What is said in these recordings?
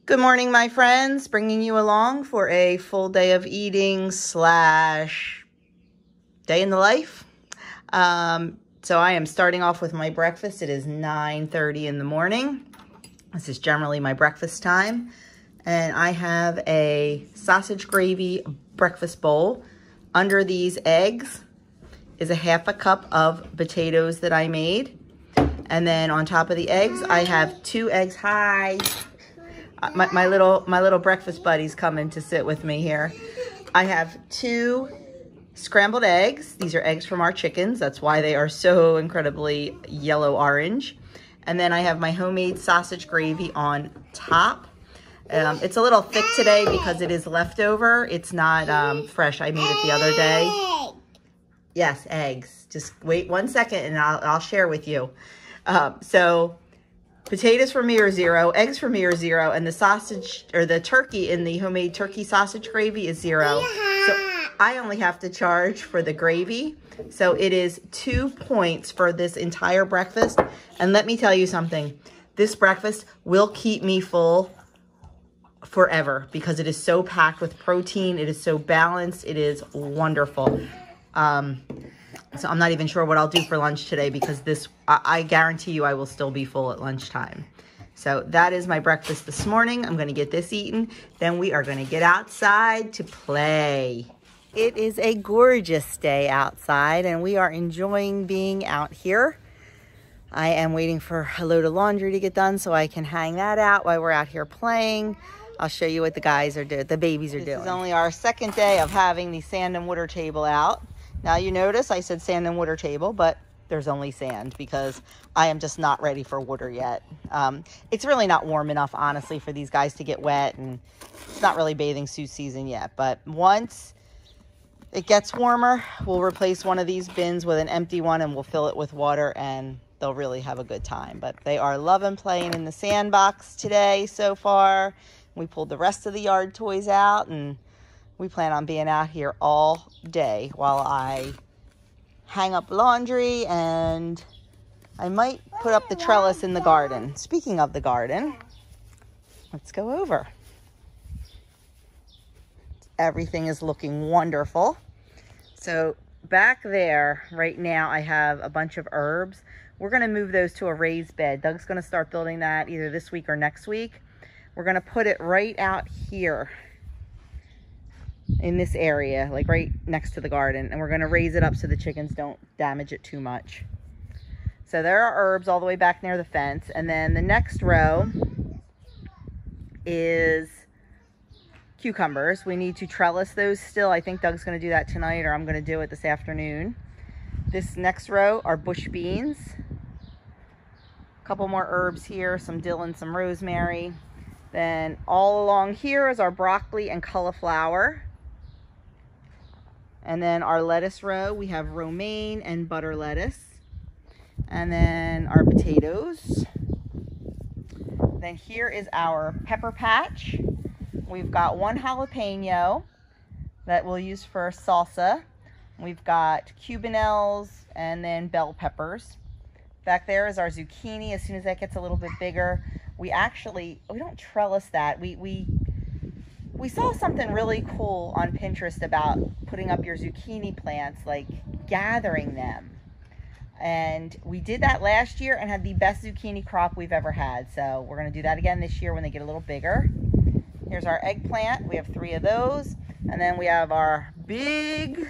Good morning, my friends. Bringing you along for a full day of eating slash day in the life. So I am starting off with my breakfast. It is 9:30 in the morning. This is generally my breakfast time. And I have a sausage gravy breakfast bowl. Under these eggs is a half a cup of potatoes that I made. And then on top of the eggs, I have 2 eggs. Hi. My little breakfast buddies coming to sit with me here. I have 2 scrambled eggs. These are eggs from our chickens. That's why they are so incredibly yellow-orange. And then I have my homemade sausage gravy on top. It's a little thick today because it is leftover. It's not fresh. I made it the other day. Yes, eggs. Just wait 1 second and I'll share with you. So potatoes for me are 0, eggs for me are 0, and the sausage or the turkey in the homemade turkey sausage gravy is 0. So I only have to charge for the gravy. So it is 2 points for this entire breakfast. And let me tell you something, this breakfast will keep me full forever because it is so packed with protein. It is so balanced. It is wonderful. So I'm not even sure what I'll do for lunch today because I guarantee you I will still be full at lunchtime. So that is my breakfast this morning. I'm going to get this eaten. Then we are going to get outside to play. It is a gorgeous day outside and we are enjoying being out here. I am waiting for a load of laundry to get done so I can hang that out while we're out here playing. I'll show you what the guys are doing, the babies are doing. This is only our second day of having the sand and water table out. Now you notice I said sand and water table, but there's only sand because I am just not ready for water yet. It's really not warm enough, honestly, for these guys to get wet, and it's not really bathing suit season yet. But once it gets warmer, we'll replace one of these bins with an empty one and we'll fill it with water and they'll really have a good time. But they are loving playing in the sandbox today so far. We pulled the rest of the yard toys out and we plan on being out here all day while I hang up laundry and I might put up the trellis in the garden. Speaking of the garden, let's go over. Everything is looking wonderful. So back there right now I have a bunch of herbs. We're going to move those to a raised bed. Doug's going to start building that either this week or next week. We're going to put it right out here in this area, like right next to the garden, and we're going to raise it up so the chickens don't damage it too much. So there are herbs all the way back near the fence, and then the next row is cucumbers. We need to trellis those still. I think Doug's going to do that tonight, or I'm going to do it this afternoon. This next row are bush beans. A couple more herbs here, some dill and some rosemary. Then all along here is our broccoli and cauliflower. And then our lettuce row, we have romaine and butter lettuce. And then our potatoes. Then here is our pepper patch. We've got 1 jalapeno that we'll use for salsa. We've got cubanelles and then bell peppers. Back there is our zucchini. As soon as that gets a little bit bigger, we don't trellis that. We saw something really cool on Pinterest about putting up your zucchini plants, like gathering them. And we did that last year and had the best zucchini crop we've ever had. So we're going to do that again this year when they get a little bigger. Here's our eggplant. We have 3 of those. And then we have our big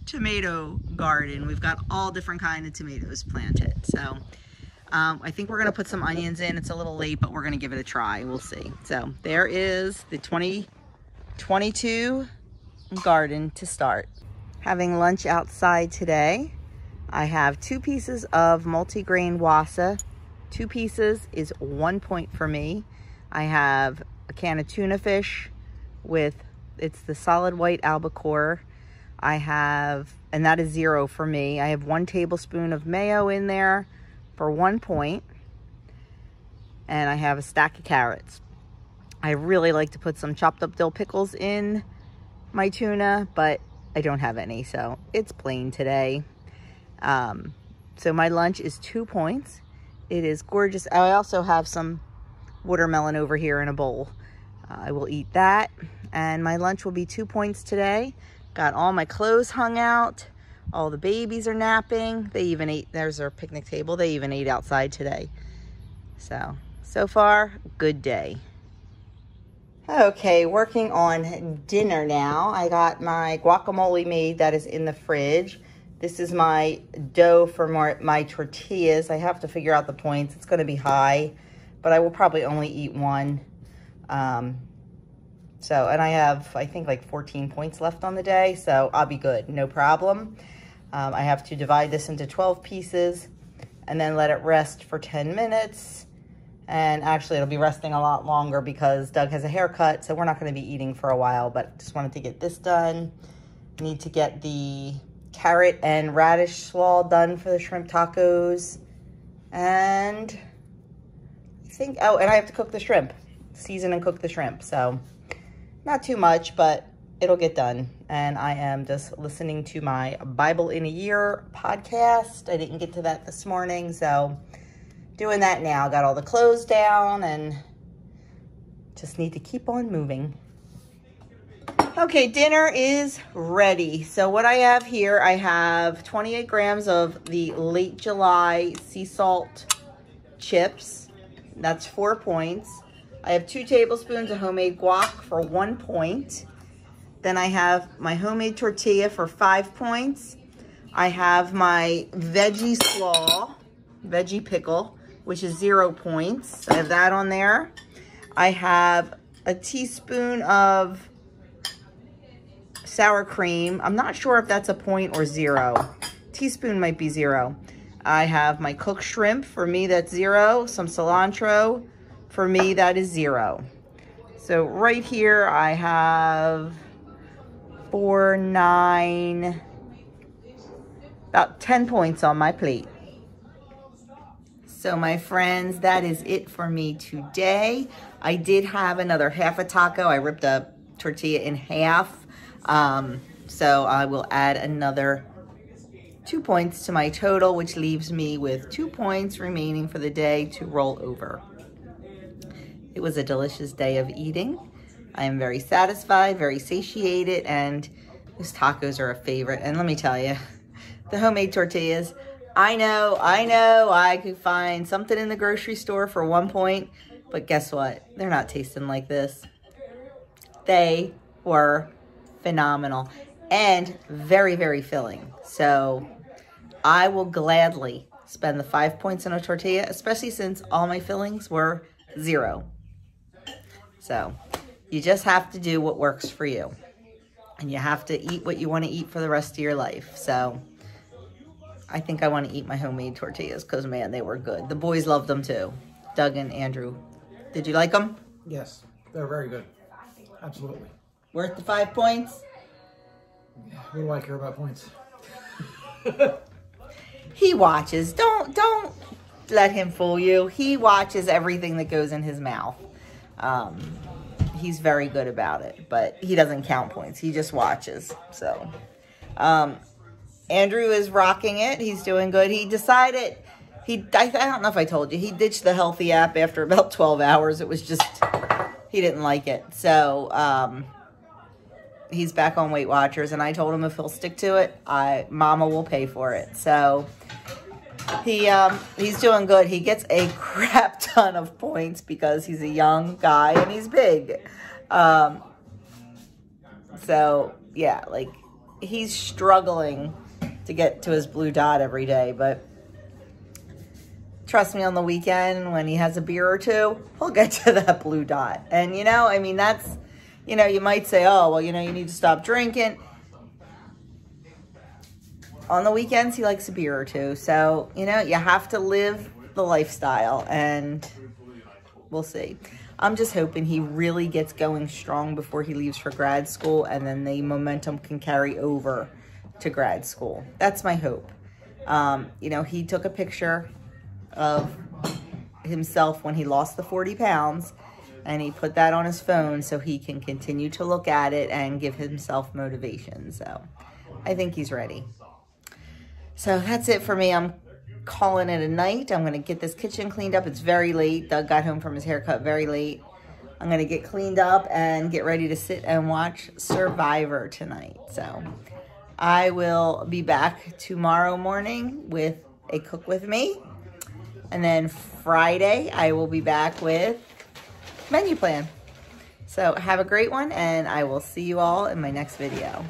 tomato garden. We've got all different kinds of tomatoes planted. So I think we're going to put some onions in. It's a little late, but we're going to give it a try. We'll see. So there is the 2022 garden to start. Having lunch outside today, I have 2 pieces of multigrain wassa. 2 pieces is 1 point for me. I have a can of tuna fish it's the solid white albacore. And that is 0 for me. I have 1 tablespoon of mayo in there for 1 point. And I have a stack of carrots. I really like to put some chopped up dill pickles in my tuna, but I don't have any, so it's plain today. So my lunch is 2 points. It is gorgeous. I also have some watermelon over here in a bowl. I will eat that. And my lunch will be 2 points today. Got all my clothes hung out. All the babies are napping. They even ate, there's our picnic table. They even ate outside today. So far, good day. Okay, working on dinner now. I got my guacamole made that is in the fridge. This is my dough for my tortillas. I have to figure out the points. It's going to be high, but I will probably only eat one. And I have, I think, like 14 points left on the day, so I'll be good, no problem. I have to divide this into 12 pieces and then let it rest for 10 minutes. And actually, it'll be resting a lot longer because Doug has a haircut, so we're not going to be eating for a while, but just wanted to get this done. Need to get the carrot and radish slaw done for the shrimp tacos. And I think, oh, and I have to cook the shrimp, season and cook the shrimp. So not too much, but it'll get done. And I am just listening to my Bible in a Year podcast. I didn't get to that this morning, so doing that now. Got all the clothes down and just need to keep on moving. Okay, dinner is ready. So what I have here, I have 28 grams of the late July sea salt chips. That's 4 points. I have 2 tablespoons of homemade guac for 1 point. Then I have my homemade tortilla for 5 points. I have my veggie slaw, veggie pickle, which is 0 points. I have that on there. I have a teaspoon of sour cream. I'm not sure if that's a point or 0. Teaspoon might be 0. I have my cooked shrimp. For me, that's 0. Some cilantro. For me, that is 0. So right here, I have 4, 9, about 10 points on my plate. So my friends, that is it for me today. I did have another half a taco. I ripped a tortilla in half. So I will add another 2 points to my total, which leaves me with 2 points remaining for the day to roll over. It was a delicious day of eating. I am very satisfied, very satiated, and those tacos are a favorite. And let me tell you, the homemade tortillas, I know I could find something in the grocery store for 1 point, but guess what? They're not tasting like this. They were phenomenal and very, very filling. So I will gladly spend the 5 points on a tortilla, especially since all my fillings were 0. So you just have to do what works for you, and you have to eat what you want to eat for the rest of your life. So I think I want to eat my homemade tortillas because, man, they were good. The boys loved them too. Doug and Andrew. Did you like them? Yes, they're very good. Absolutely. Worth the 5 points? What do I care about points? He watches. Don't let him fool you. He watches everything that goes in his mouth. He's very good about it, but he doesn't count points. He just watches. So, Andrew is rocking it. He's doing good. He decided, I don't know if I told you, he ditched the healthy app after about 12 hours. It was just, he didn't like it. So, he's back on Weight Watchers, and I told him if he'll stick to it, Mama will pay for it. So he's doing good. He gets a crap ton of points because he's a young guy and he's big. So yeah, like he's struggling to get to his blue dot every day, but trust me, on the weekend when he has a beer or two, he'll get to that blue dot. And you know, I mean, that's, you know, you might say, oh, well, you know, you need to stop drinking. On the weekends, he likes a beer or two. So, you know, you have to live the lifestyle, and we'll see. I'm just hoping he really gets going strong before he leaves for grad school, and then the momentum can carry over to grad school. That's my hope. You know, he took a picture of himself when he lost the 40 pounds, and he put that on his phone so he can continue to look at it and give himself motivation. So I think he's ready. So that's it for me. I'm calling it a night. I'm going to get this kitchen cleaned up. It's very late. Doug got home from his haircut very late. I'm going to get cleaned up and get ready to sit and watch Survivor tonight. So I will be back tomorrow morning with a Cook With Me. And then Friday, I will be back with menu plan. So have a great one, and I will see you all in my next video.